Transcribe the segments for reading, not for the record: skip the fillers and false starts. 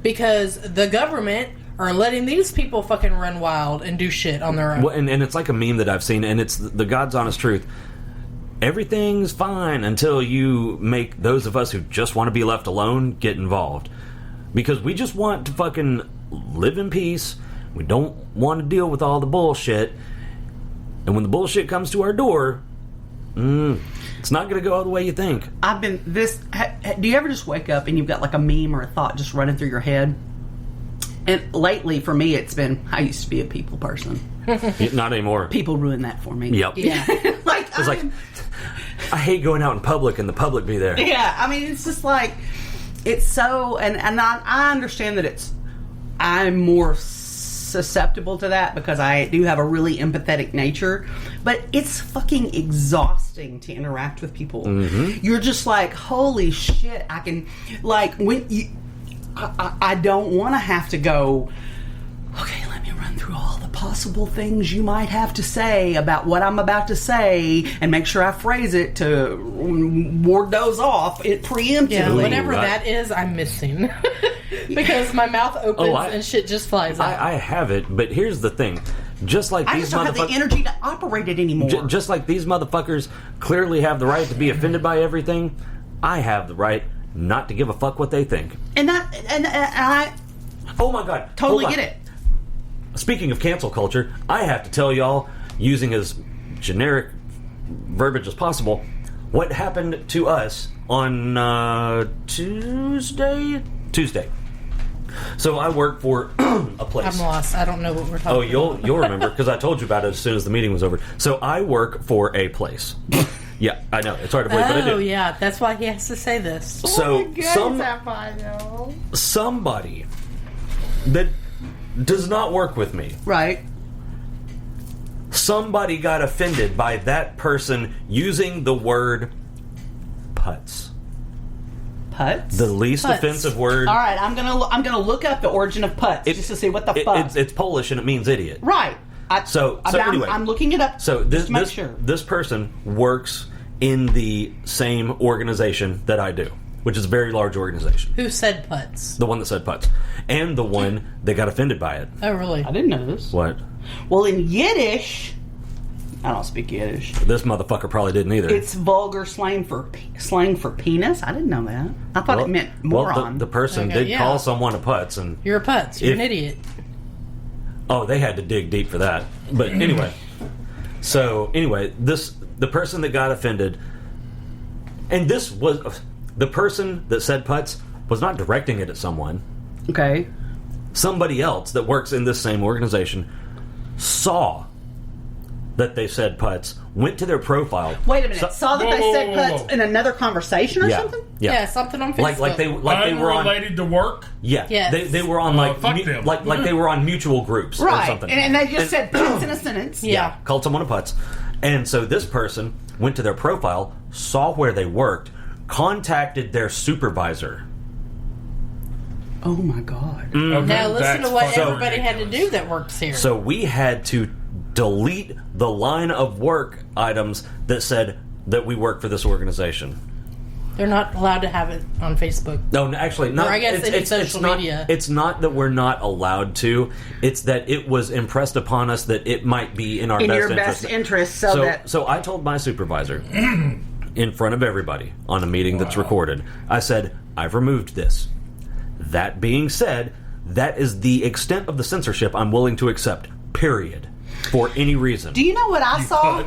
because the government are letting these people fucking run wild and do shit on their own. Well, and it's like a meme that I've seen, and it's the God's honest truth. Everything's fine until you make those of us who just want to be left alone get involved. Because we just want to fucking live in peace. We don't want to deal with all the bullshit. And when the bullshit comes to our door, it's not going to go the way you think. Do you ever just wake up and you've got like a meme or a thought just running through your head? And lately, for me, it's been, I used to be a people person. Not anymore. People ruin that for me. Yep. Yeah. It's like, I hate going out in public and the public be there. Yeah, I mean, it's just like, it's so, and I understand that I'm more susceptible to that because I do have a really empathetic nature, but it's fucking exhausting to interact with people. Mm-hmm. You're just like, holy shit, I can, like, when you, I don't want to have to go, okay, let me run through all the possible things you might have to say about what I'm about to say and make sure I phrase it to ward those off preemptively. Yeah, whatever that is, I'm missing. Because my mouth opens and shit just flies out. I have it, but here's the thing. Just like I these just don't have the energy to operate it anymore. Just like these motherfuckers clearly have the right to be offended by everything, I have the right not to give a fuck what they think. And I oh my god, totally get it. Speaking of cancel culture, I have to tell y'all, using as generic verbiage as possible, what happened to us on Tuesday. So I work for a place. I'm lost. I don't know what we're talking about. You'll remember because I told you about it as soon as the meeting was over. So I work for a place. Yeah, I know. It's hard to believe, but I do. Oh, yeah. That's why he has to say this. So somebody that does not work with me. Right. Somebody got offended by that person using the word putz. Putz? The least offensive word. All right, I'm gonna look up the origin of putz just to see what the fuck. It's Polish and it means idiot. Right. Anyway, I'm looking it up. So this person works in the same organization that I do, which is a very large organization. Who said putz? The one that said putz. And the one that got offended by it. Oh, really? I didn't know this. What? Well, in Yiddish, I don't speak Yiddish. This motherfucker probably didn't either. It's vulgar slang for penis. I didn't know that. I thought it meant moron. Well, the person did call someone a putz. And you're a putz. You're an idiot. Oh, they had to dig deep for that. But anyway. The person that got offended, and this was the person that said putz was not directing it at someone. Okay. Somebody else that works in this same organization saw that they said putz, went to their profile. Wait a minute. Saw that they said putz in another conversation or something? Yeah, something on Facebook. Like they were on related to work. Yeah, yes. they were on like they were on mutual groups or something. And they just said putz in a sentence. Yeah, called someone a putz. And so this person went to their profile, saw where they worked, contacted their supervisor. Oh my god. Mm-hmm. Now listen to what everybody had to do that works here. So we had to delete the line of work items that said that we work for this organization. They're not allowed to have it on Facebook. No, actually, not. Or I guess it's social media. It's not that we're not allowed to. It's that it was impressed upon us that it might be in our best interest. So I told my supervisor in front of everybody on a meeting that's recorded. I said, I've removed this. That being said, that is the extent of the censorship I'm willing to accept. Period. For any reason. Do you know what I saw?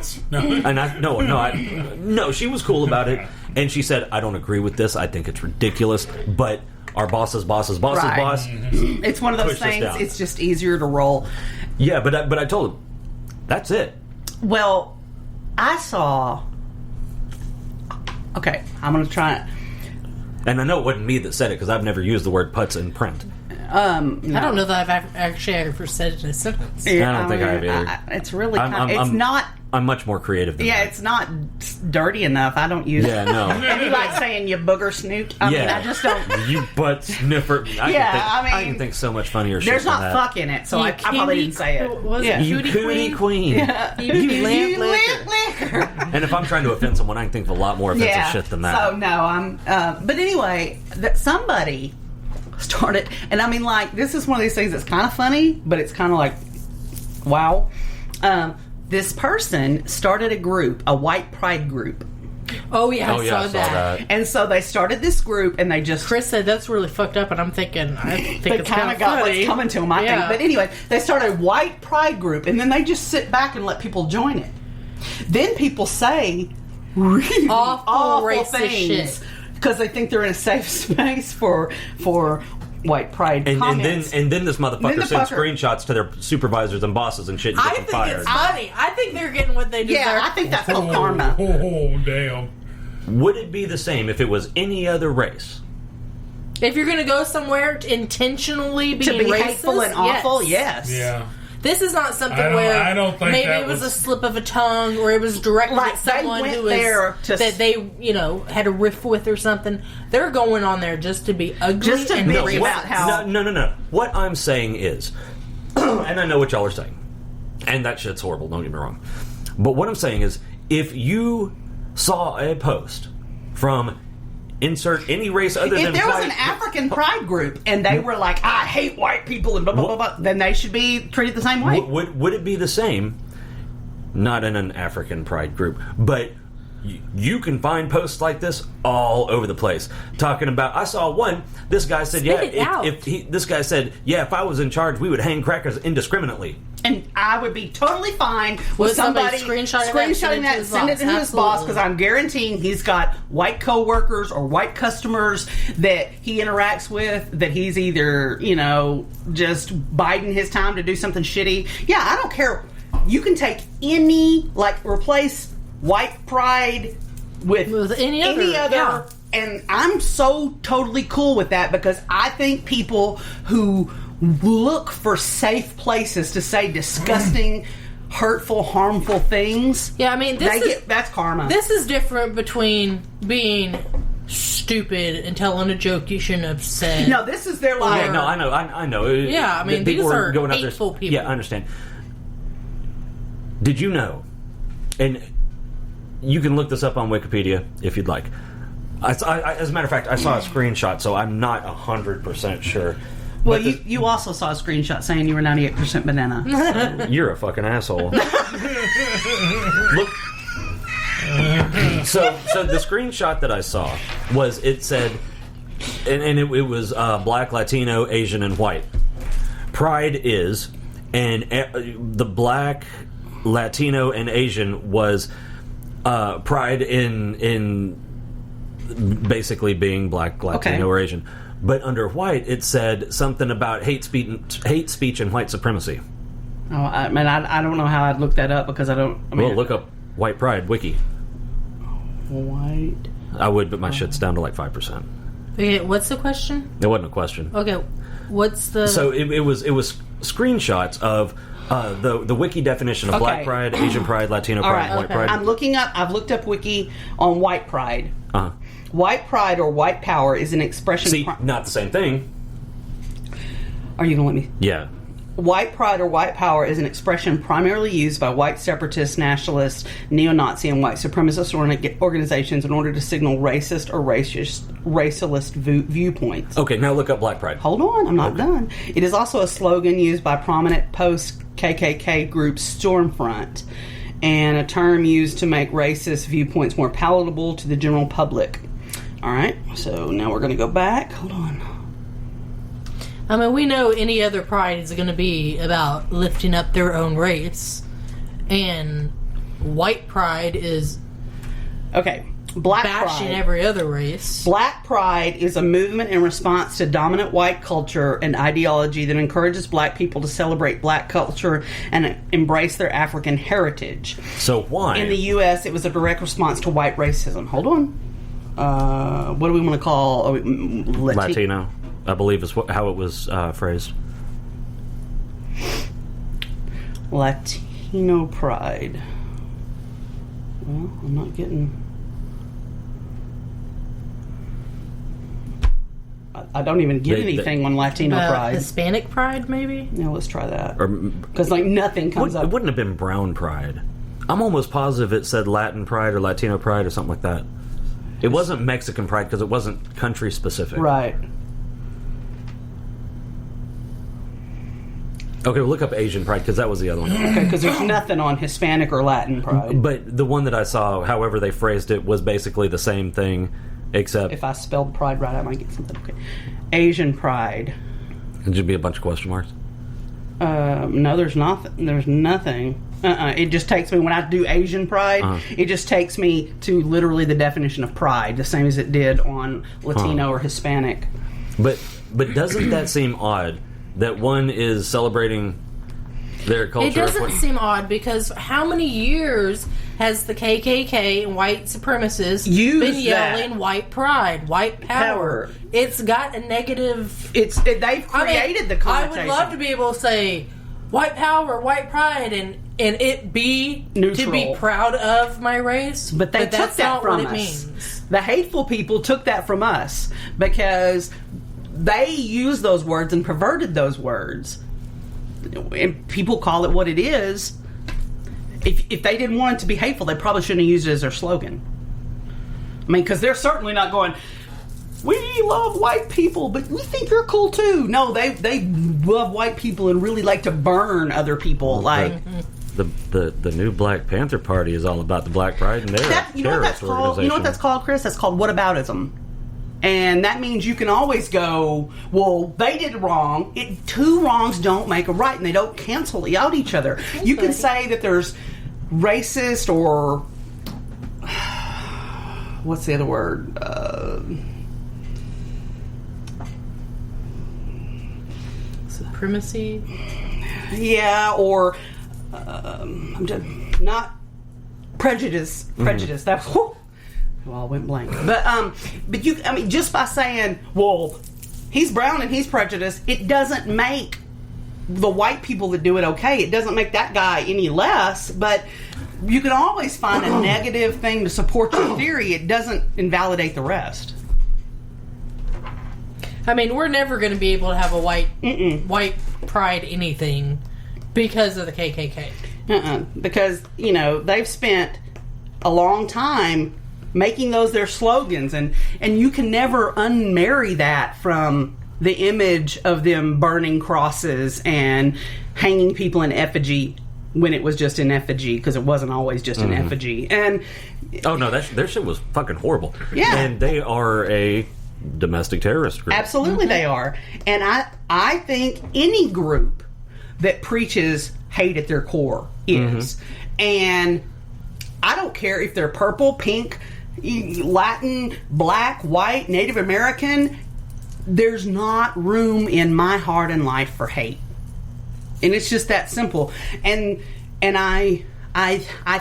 No, she was cool about it, and she said, I don't agree with this. I think it's ridiculous, but our boss's boss. It's one of those things. It's just easier to roll. Yeah, but I told him, that's it. Well, I saw. Okay, I'm going to try it. And I know it wasn't me that said it because I've never used the word putz in print. I don't know that I've actually ever said it in a sentence. I don't think I have either. It's really it's not. I'm much more creative than that. Yeah, it's not dirty enough. I don't use it. Yeah, no. It'd be like saying you booger snoot. I mean, I just don't. You butt sniffer. I can think so much funnier shit. There's not fuck in it, so I probably didn't say it. You cootie queen. Yeah. You lamp liquor. And if I'm trying to offend someone, I can think of a lot more offensive shit than that. So, no, but anyway, that somebody started, and I mean, like, this is one of these things that's kind of funny, but it's kind of like, wow. This person started a group, a white pride group. Oh yeah, I saw that. And so they started this group, and they just... Chris said that's really fucked up, and I'm thinking, I think it's kind of got what's coming to them, I think. But anyway, they started a white pride group, and then they just sit back and let people join it. Then people say really awful things because they think they're in a safe space for white pride comments. And then this motherfucker sends screenshots to their supervisors and bosses and shit and get them fired. It's funny. I think they're getting what they deserve. Yeah, I think that's called karma. Oh, damn. Would it be the same if it was any other race? If you're going to go somewhere intentionally being to be racist, hateful and awful, yes. Yeah. This is not something where I don't think maybe it was a slip of a tongue or it was directed at someone who was that they had a riff with or something. They're going on there just to be ugly and bitch about how. No. What I'm saying is, and I know what y'all are saying, and that shit's horrible. Don't get me wrong, but what I'm saying is, if you saw a post from insert any race other than if there was white, an African pride group and they were like, I hate white people and blah blah blah blah, then they should be treated the same way. Would it be the same? Not in an African pride group, but you can find posts like this all over the place talking about. I saw one. This guy said, if I was in charge, we would hang crackers indiscriminately. And I would be totally fine with somebody screenshotting that, send it to his boss, because I'm guaranteeing he's got white coworkers or white customers that he interacts with that he's either, just biding his time to do something shitty. Yeah, I don't care. You can take replace white pride with any other. Yeah. And I'm so totally cool with that, because I think people who look for safe places to say disgusting, hurtful, harmful things. Yeah, I mean, that's karma. This is different between being stupid and telling a joke you shouldn't have said. No, this is their life. Yeah, no, I know. Yeah, I mean, these are hateful people. Yeah, I understand. Did you know, and you can look this up on Wikipedia if you'd like. As a matter of fact, I saw a screenshot, so I'm not 100% sure. Well, you also saw a screenshot saying you were 98% banana. You're a fucking asshole. Look. So the screenshot that I saw it said, and it was black, Latino, Asian, and white. Pride is, and the black, Latino, and Asian was pride in basically being black, Latino, or Asian. But under white, it said something about hate speech and white supremacy. Oh, I don't know how I'd look that up, because look up white pride wiki. White. I would, but my shit's down to like 5%. Okay, what's the question? It wasn't a question. Okay, what's the? So it was screenshots of the wiki definition of black pride, Asian pride, Latino pride, white pride. I've looked up wiki on white pride. Uh-huh. White pride or white power is an expression... See, not the same thing. Are you going to let me... Yeah. White pride or white power is an expression primarily used by white separatists, nationalists, neo-Nazi, and white supremacist organizations in order to signal racist or racialist viewpoints. Okay, now look up black pride. Hold on, I'm not done. It is also a slogan used by prominent post-KKK group Stormfront, and a term used to make racist viewpoints more palatable to the general public. All right, so now we're going to go back. Hold on. I mean, we know any other pride is going to be about lifting up their own race, and white pride is bashing every other race. Black pride is a movement in response to dominant white culture and ideology that encourages black people to celebrate black culture and embrace their African heritage. So why? In the U.S., it was a direct response to white racism. Hold on. What do we want to call Latino? I believe is how it was phrased. Latino pride. Well, I'm not getting... I don't even get anything on Latino pride. Hispanic pride, maybe? Yeah, let's try that. Because nothing comes up. It wouldn't have been brown pride. I'm almost positive it said Latin pride or Latino pride or something like that. It wasn't Mexican pride because it wasn't country specific. Right. Okay, well, look up Asian pride, because that was the other one. Okay, because there's nothing on Hispanic or Latin pride. But the one that I saw, however they phrased it, was basically the same thing, except... If I spelled pride right, I might get something. Okay. Asian pride. It should be a bunch of question marks. No, there's nothing. There's nothing. It just takes me, when I do Asian pride, it just takes me to literally the definition of pride, the same as it did on Latino or Hispanic. But doesn't that seem odd that one is celebrating their culture? It doesn't seem odd, because how many years has the KKK and white supremacists been yelling white pride, white power? It's got a negative... They've created the connotation. I would love to be able to say white power, white pride, and it be neutral, to be proud of my race. But took that's that not from what us. It means. The hateful people took that from us because they used those words and perverted those words. And people call it what it is. If they didn't want it to be hateful, they probably shouldn't have used it as their slogan. I mean, because they're certainly not going, we love white people, but we think you're cool too. No, they love white people and really like to burn other people. Like the new Black Panther Party is all about the Black Pride, and they're a terrorist organization. You know what that's called, Chris? That's called whataboutism. And that means you can always go, well, they did wrong. Two wrongs don't make a right, and they don't cancel out each other. Okay. You can say that there's racist or... what's the other word? Supremacy? Yeah, or... I'm just not... Prejudice. Prejudice. That's... Well, I went blank. But you, I mean, just by saying, well, he's brown and he's prejudiced, it doesn't make the white people that do it okay. It doesn't make that guy any less, but you can always find a negative thing to support your theory. It doesn't invalidate the rest. I mean, we're never going to be able to have a white pride anything because of the KKK. Because, you know, they've spent a long time making those their slogans, and you can never unmarry that from the image of them burning crosses and hanging people in effigy when it was just in effigy, because it wasn't always just in effigy. And oh no, their shit was fucking horrible. Yeah, and they are a domestic terrorist group. Absolutely, they are. And I think any group that preaches hate at their core is, and I don't care if they're purple, pink, Latin, black, white, Native American, there's not room in my heart and life for hate. And it's just that simple. And I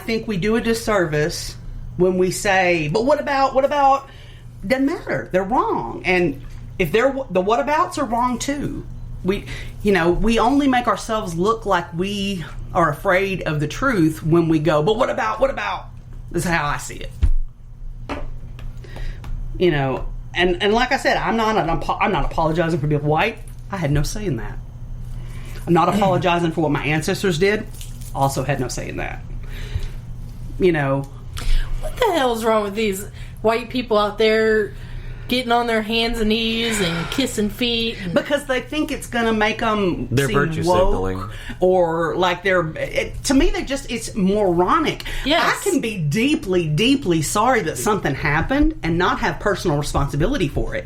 think we do a disservice when we say, but what about, doesn't matter. They're wrong. And if the whatabouts are wrong too. We only make ourselves look like we are afraid of the truth when we go, but what about? This is how I see it. You know, and like I said, I'm not apologizing for being white. I had no say in that. I'm not apologizing for what my ancestors did. Also had no say in that. You know, what the hell's wrong with these white people out there getting on their hands and knees and kissing feet? Because they think it's going to make them they're seem virtue woke, signaling, or like to me, it's moronic. Yes. I can be deeply, deeply sorry that something happened and not have personal responsibility for it.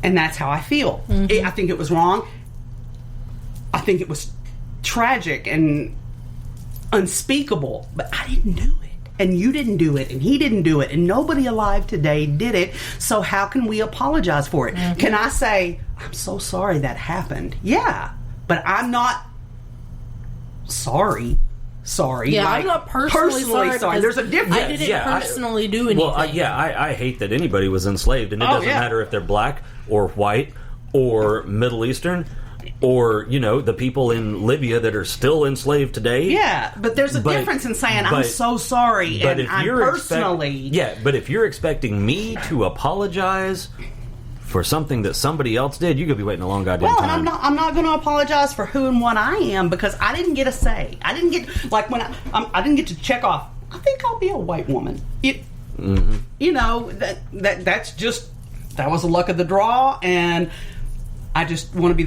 And that's how I feel. I think it was wrong. I think it was tragic and unspeakable, but I didn't do it. And you didn't do it, and he didn't do it, and nobody alive today did it. So how can we apologize for it? Can I say, I'm so sorry that happened? Yeah, but I'm not sorry. Yeah, like, I'm not personally sorry. There's a difference. I didn't personally do anything. Well, I hate that anybody was enslaved, and it doesn't matter if they're black or white or Middle Eastern, or, you know, the people in Libya that are still enslaved today. Yeah, but there's a difference in saying, I'm so sorry, and I'm personally... but if you're expecting me to apologize for something that somebody else did, you're going to be waiting a long goddamn time. Well, and I'm not going to apologize for who and what I am, because I didn't get a say. I didn't get... Like, when I didn't get to check off, I think I'll be a white woman. You know, that's just... That was the luck of the draw, and I just want to be